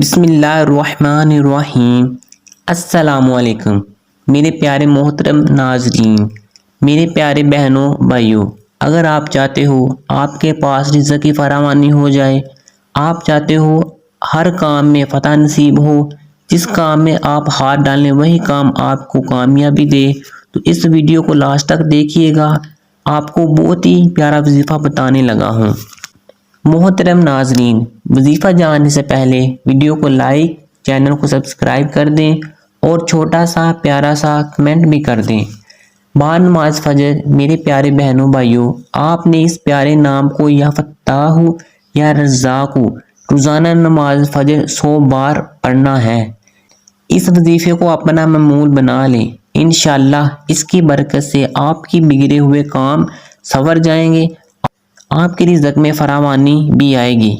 بسم اللہ الرحمن الرحیم۔ السلام علیکم میرے پیارے محترم ناظرین، میرے پیارے بہنوں بھائیوں، اگر آپ چاہتے ہو آپ کے پاس رزق کی فراوانی ہو جائے، آپ چاہتے ہو ہر کام میں فتح نصیب ہو، جس کام میں آپ ہاتھ ڈالیں وہی کام آپ کو کامیابی دے، تو اس ویڈیو کو لاسٹ تک دیکھیے گا۔ آپ کو بہت ہی پیارا وظیفہ بتانے لگا ہوں۔ محترم ناظرین، وظیفہ جاننے سے پہلے ویڈیو کو لائک، چینل کو سبسکرائب کر دیں اور چھوٹا سا پیارا سا کمنٹ بھی کر دیں۔ بعد نماز فجر میرے پیارے بہنوں بھائیوں، آپ نے اس پیارے نام کو یا فتاح یا رزاق روزانہ نماز فجر 100 بار پڑھنا ہے۔ اس وظیفے کو اپنا معمول بنا لیں، انشاءاللہ اس کی برکت سے آپ کی بگڑے ہوئے کام سنور جائیں گے، آپ کے رزق میں فراوانی بھی آئے گی۔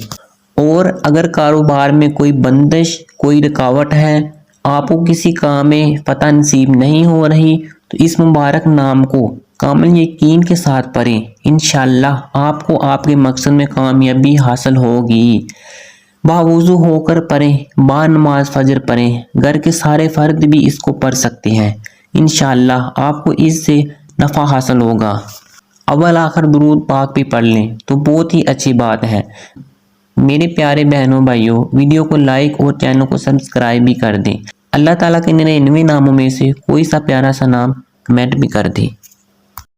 اور اگر کاروبار میں کوئی بندش، کوئی رکاوٹ ہے، آپ کو کسی کام میں فتح نصیب نہیں ہو رہی، تو اس مبارک نام کو کامل یقین کے ساتھ پڑھیں، انشاءاللہ آپ کو آپ کے مقصد میں کامیابی حاصل ہوگی۔ باوضو ہو کر پڑھیں، بعد نماز فجر پڑھیں، گھر کے سارے فرد بھی اس کو پڑھ سکتے ہیں، انشاءاللہ آپ کو اس سے نفع حاصل ہوگا۔ اول آخر درود پاک بھی پڑھ لیں تو بہت ہی اچھی بات ہے۔ میرے پیارے بہنوں بھائیوں، ویڈیو کو لائک اور چینل کو سبسکرائب بھی کر دیں۔ اللہ تعالیٰ کے 99 ناموں میں سے کوئی سا پیارا سا نام کمنٹ بھی کر دیں۔